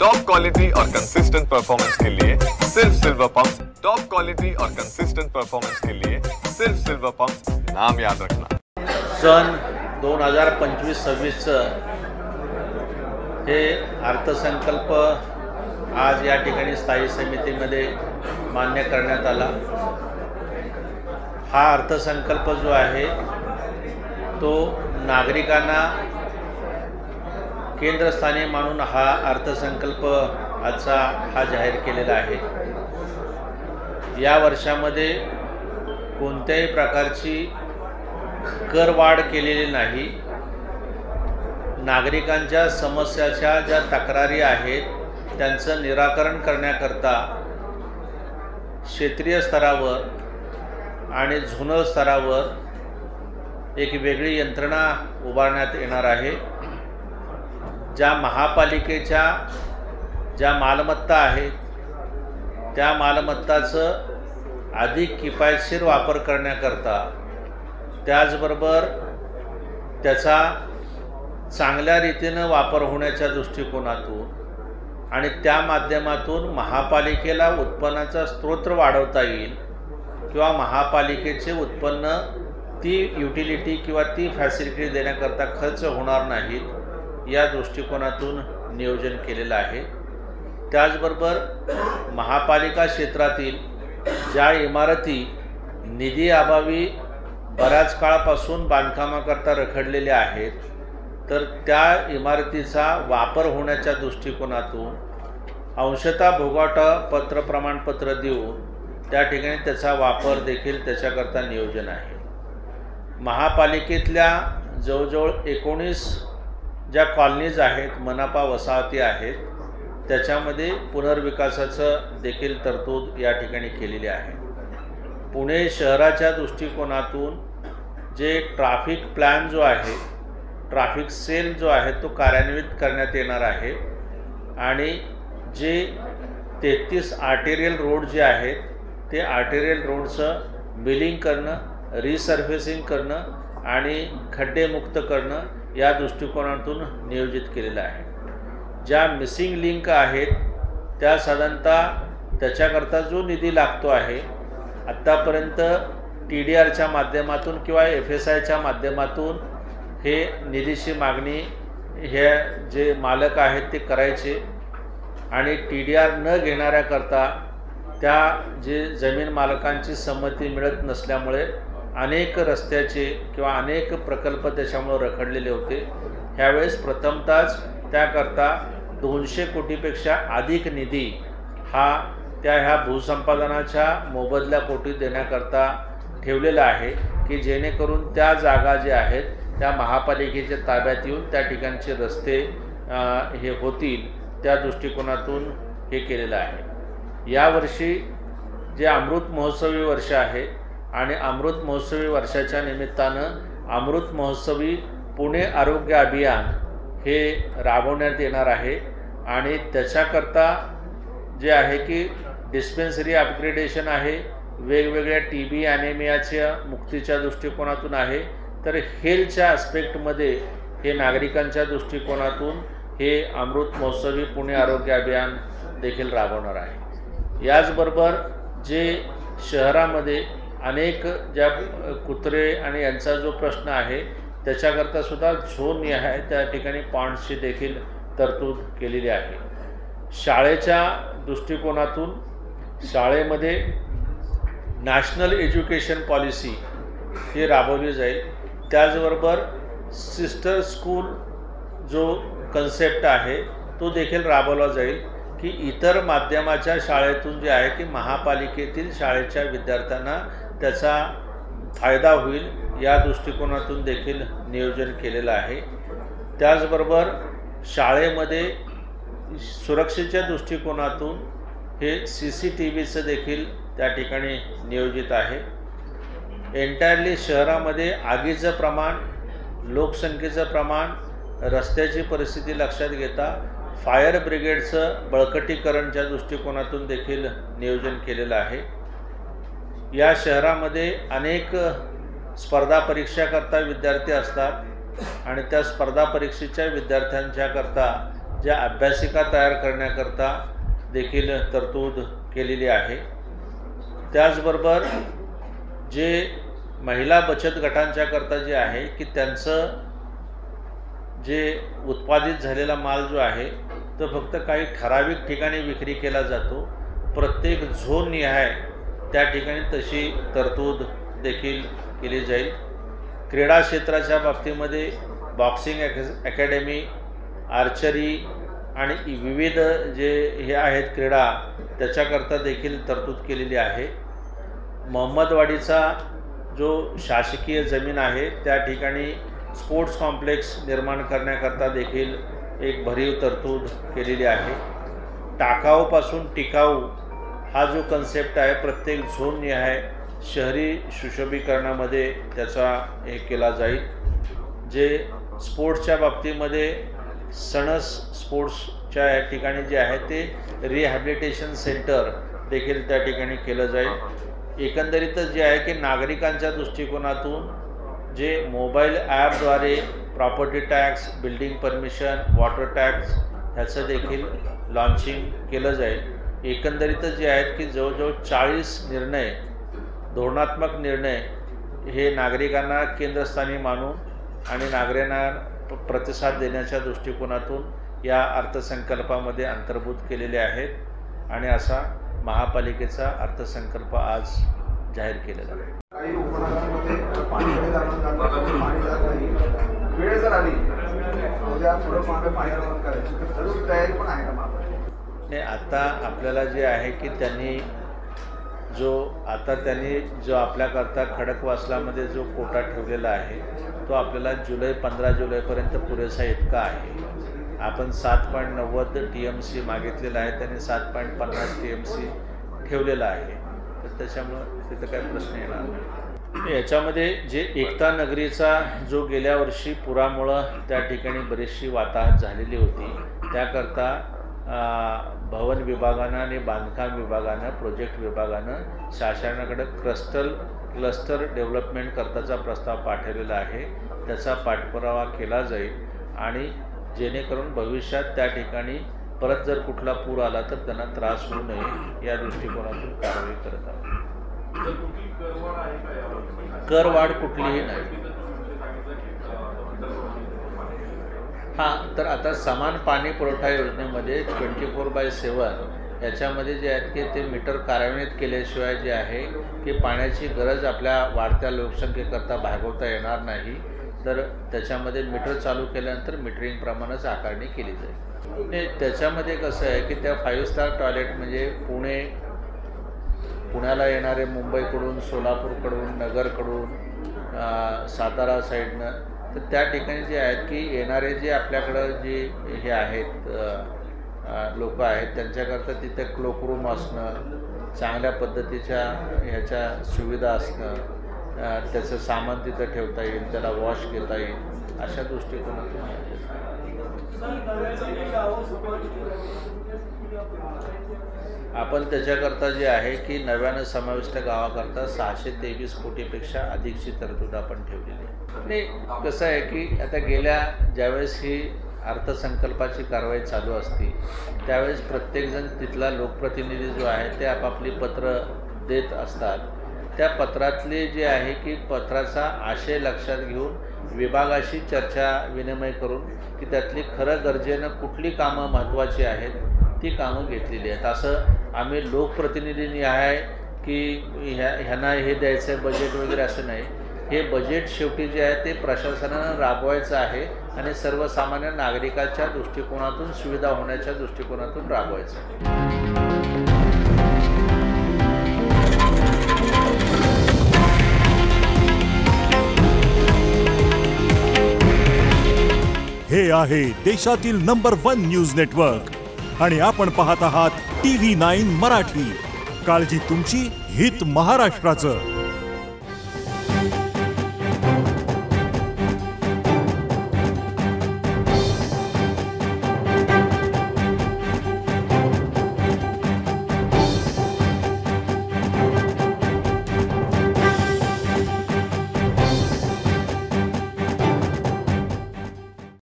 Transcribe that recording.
Top quality और consistent performance के लिए सिर्फ सिल्वर पंप्स। टॉप क्वालिटी और कंसिस्टेंट परफॉर्मेंस के लिए सिर्फ सिल्वर पंप्स, नाम याद रखना। सन 2025-26 हे अर्थसंकल्प आज या ठिकाणी स्थायी समितीमध्ये मान्य करण्यात आला। हा अर्थसंकल्प जो आहे तो नागरिकांना केंद्रस्थानी मानून हा अर्थसंकल्प आजचा हा जाहीर केलेला आहे। या वर्षामध्ये कोणत्याही प्रकारची करवाढ केलेली नाही। नागरिकांच्या समस्याच्या ज्या तक्रारी आहेत त्यांचं निराकरण करण्याकरता क्षेत्रीय स्तरावर आणि झोनल स्तरावर एक वेगळी यंत्रणा उभारण्यात येणार आहे। ज्या महापालिकेच्या ज्या मालमत्ता आहेत त्या मालमत्ताचं अधिक किफायतशीर वापर करण्याकरता, त्याचबरोबर त्याचा चांगल्या रीतीनं वापर होण्याच्या दृष्टिकोनातून आणि त्या माध्यमातून महापालिकेला उत्पन्नाचा स्रोत वाढवता येईल किंवा महापालिकेचे उत्पन्न ती युटिलिटी किंवा ती फॅसिलिटी देण्याकरता खर्च होणार नाहीत, या दृष्टिकोनातून नियोजन केलेलं आहे। त्याचबरोबर महापालिका क्षेत्रातील ज्या इमारती निधी अभावी बऱ्याच काळापासून बांधकामाकरता रखडलेल्या आहेत, तर त्या इमारतीचा वापर होण्याच्या दृष्टिकोनातून अंशतः भोगावटा प्रमाणपत्र देऊन त्या ठिकाणी त्याचा वापर देखील त्याच्याकरता नियोजन आहे। महापालिकेतल्या जवळजवळ 19 ज्या कॉलनीज आहेत, मनपा वसाहती आहेत, त्याच्यामध्ये पुनर्विकासाचं देखील तरतूद या ठिकाणी केलेली आहे। पुणे शहराच्या दृष्टिकोनातून जे ट्रॅफिक प्लॅन जो आहे, ट्रॅफिक सेल जो आहे तो कार्यान्वित करण्यात येणार आहे आणि जे 33 आर्टेरियल रोड जे आहेत ते आर्टेरियल रोडचं बिलिंग करणं, रिसर्फेसिंग करणं आणि खड्डेमुक्त करणं या दृष्टिकोनातून नियोजित केलेलं आहे। ज्या मिसिंग लिंक आहेत त्या साधारणतः त्याच्याकरता जो निधी लागतो आहे, आत्तापर्यंत TDRच्या माध्यमातून किंवा FSIच्या माध्यमातून हे निधीची मागणी हे जे मालक आहेत ते करायचे आणि TDR न घेणाऱ्याकरता त्या जे जमीन मालकांची संमती मिळत नसल्यामुळे अनेक रस्त्याचे किंवा अनेक प्रकल्प त्याच्यामुळे रखडलेले होते। ह्यावेळेस प्रथमतःच त्याकरता 200 कोटीपेक्षा अधिक निधी हा ह्या भूसंपादनाच्या मोबदल्यापोटी देण्याकरता ठेवलेला आहे की जेणेकरून त्या जागा ज्या आहेत त्या महापालिकेच्या ताब्यात येऊन त्या ठिकाणचे रस्ते हे होतील, त्या दृष्टिकोनातून हे केलेलं आहे। यावर्षी जे अमृत महोत्सवी वर्ष आहे आणि अमृत महोत्सवी वर्षाच्या निमित्तानं अमृत महोत्सवी पुणे आरोग्य अभियान हे राबवण्यात येणार आहे आणि त्याच्याकरता जे आहे की डिस्पेन्सरी अपग्रेडेशन आहे, वेगवेगळ्या TB ॲनेमियाच्या मुक्तीच्या दृष्टिकोनातून आहे, तर हेल्थच्या ॲस्पेक्टमध्ये हे नागरिकांच्या दृष्टिकोनातून हे अमृत महोत्सवी पुणे आरोग्य अभियान देखील राबवणार आहे। याचबरोबर जे शहरामध्ये अनेक ज्या कुत्रे आणि यांचा जो प्रश्न आहे त्याच्याकरता सुद्धा झोन आहे त्या ठिकाणी पॉइंट्सची देखील तरतूद केलेली आहे। शाळेच्या दृष्टिकोनातून शाळेमध्ये नॅशनल एज्युकेशन पॉलिसी ही राबवली जाईल। त्याचबरोबर सिस्टर स्कूल जो कन्सेप्ट आहे तो देखील राबवला जाईल की इतर माध्यमाच्या शाळेतून जे आहे की महापालिकेतील शाळेच्या विद्यार्थ्यांना त्याचा फायदा होईल, या दृष्टिकोनातून देखील नियोजन केलेलं आहे। त्याचबरोबर शाळेमध्ये सुरक्षेच्या दृष्टिकोनातून हे CCTVचं देखील त्या ठिकाणी नियोजित आहे। एंटायरली शहरामध्ये आगीचं प्रमाण, लोकसंख्येचं प्रमाण, रस्त्याची परिस्थिती लक्षात घेता फायर ब्रिगेडचं बळकटीकरणच्या दृष्टिकोनातून देखील नियोजन केलेलं आहे। या शहरामध्ये अनेक स्पर्धा परीक्षाकरता विद्यार्थी असतात आणि त्या स्पर्धा परीक्षेच्या विद्यार्थ्यांच्याकरता ज्या अभ्यासिका तयार करण्याकरता देखील तरतूद केलेली आहे। त्याचबरोबर जे महिला बचत गटांच्या करता जे आहे की त्यांचं जे उत्पादित झालेला माल जो आहे तो फक्त काही ठराविक ठिकाणी विक्री केला जातो, प्रत्येक झोन निहाय त्या ठिकाणी तशी तरतूद देखील केली जाईल। क्रीडा क्षेत्राच्या बाबतीमध्ये बॉक्सिंग अकॅडमी, आर्चरी आणि विविध जे हे आहेत क्रीडा त्याच्याकरता देखील तरतूद केलेली आहे। मोहम्मदवाडीचा जो शासकीय जमीन आहे त्या ठिकाणी स्पोर्ट्स कॉम्प्लेक्स निर्माण करण्याकरता देखील एक भरीव तरतूद केलेली आहे। टाकाऊपासून टिकाऊ हा जो कन्सेप्ट आहे प्रत्येक झोन निहाय शहरी सुशोभीकरणामध्ये त्याचा हे केला जाईल। जे स्पोर्ट्सच्या बाबतीमध्ये सणस स्पोर्ट्सच्या या ठिकाणी जे आहे ते रिहॅबिलिटेशन सेंटर देखील त्या ठिकाणी केलं जाईल। एकंदरीतच जे आहे की नागरिकांच्या दृष्टिकोनातून जे मोबाईल ॲपद्वारे property tax, building permission, water tax ह्याचं देखील लॉन्चिंग केलं जाईल। एकंदरीतच जे आहेत की जवळजवळ 40 निर्णय, धोरणात्मक निर्णय हे नागरिकांना केंद्रस्थानी मानून आणि नागरिकांना प्रतिसाद देण्याच्या दृष्टिकोनातून या अर्थसंकल्पामध्ये अंतर्भूत केलेले आहेत आणि असा महापालिकेचा अर्थसंकल्प आज जाहीर केलेला आहे। काही उपनगरांमध्ये पाणी वेळ जर आली उद्या थोडं पाणी करायची तर सर्व तयारी पण आहे का? नाही, आता आपल्याला जे आहे की त्यांनी जो आपल्याकरता खडकवासलामध्ये जो कोटा ठेवलेला आहे तो आपल्याला 15 जुलैपर्यंत पुरेसा इतका आहे। आपण 7.90 TMC मागितलेला आहे, त्यांनी 7.50 TMC ठेवलेला आहे, तर त्याच्यामुळं तिथं काही प्रश्न येणार नाही। याच्यामध्ये जे एकता नगरीचा जो गेल्या वर्षी पुरामुळं त्या ठिकाणी बरीचशी वाताहत झालेली होती, त्याकरता भवन विभागानं आणि बांधकाम विभागानं, प्रोजेक्ट विभागानं शासनाकडे क्लस्टर डेव्हलपमेंट करताचा प्रस्ताव पाठवलेला आहे। त्याचा पाठपुरावा केला जाईल आणि जेणेकरून भविष्यात त्या ठिकाणी परत जर कुठला पूर आला तर त्यांना त्रास होऊ नये या दृष्टिकोनातून कारवाई करत आहोत। करवाढ कुठलीही नाही। हां, तर आता समान पाणी पुरवठा योजनेमध्ये 24/7 याच्यामध्ये जे आहेत की ते मीटर कार्यान्वित केल्याशिवाय जे आहे की पाण्याची गरज आपल्या वाढत्या लोकसंख्येकरता भागवता येणार नाही, तर त्याच्यामध्ये मीटर चालू केल्यानंतर मीटरिंगप्रमाणेच आकारणी केली जाईल। आणि त्याच्यामध्ये कसं आहे की त्या 5 स्टार टॉयलेट म्हणजे पुण्याला येणारे मुंबईकडून, सोलापूरकडून, नगरकडून, सातारा साईडनं, तर त्या ठिकाणी जे आहेत की येणारे जे आपल्याकडं जे हे आहेत लोक आहेत त्यांच्याकरता तिथे क्लोकरूम असणं, चांगल्या पद्धतीच्या ह्याच्या सुविधा असणं, त्याचं सामान तिथं ठेवता येईल, त्याला वॉश घेता येईल, अशा दृष्टिकोनातून आपण त्याच्याकरता जे आहे की नव्यानं समाविष्ट गावाकरता 623 कोटीपेक्षा अधिकची तरतूद आपण ठेवलेली आहे। आणि कसं आहे की आता ज्यावेळेस ही अर्थसंकल्पाची कारवाई चालू असते त्यावेळेस प्रत्येकजण तिथला लोकप्रतिनिधी जो आहे ते आपापली पत्र देत असतात। त्या पत्रातले जे आहे की पत्राचा आशय लक्षात घेऊन विभागाशी चर्चा विनिमय करून की त्यातली खरं गरजेनं कुठली कामं महत्त्वाची आहेत ती कामं घेतलेली आहेत। असं आम्ही लोकप्रतिनिधींनी आहे की ह्यांना हे द्यायचं आहे बजेट वगैरे असं नाही। हे बजेट शेवटी जे आहे ते प्रशासनानं राबवायचं आहे आणि सर्वसामान्य नागरिकाच्या दृष्टिकोनातून सुविधा होण्याच्या दृष्टिकोनातून राबवायचं आहे। हे आहे देशातील नंबर 1 न्यूज नेटवर्क आणि आपण पाहत आहात TV9 मराठी। काळजी तुमची, हित महाराष्ट्राचं।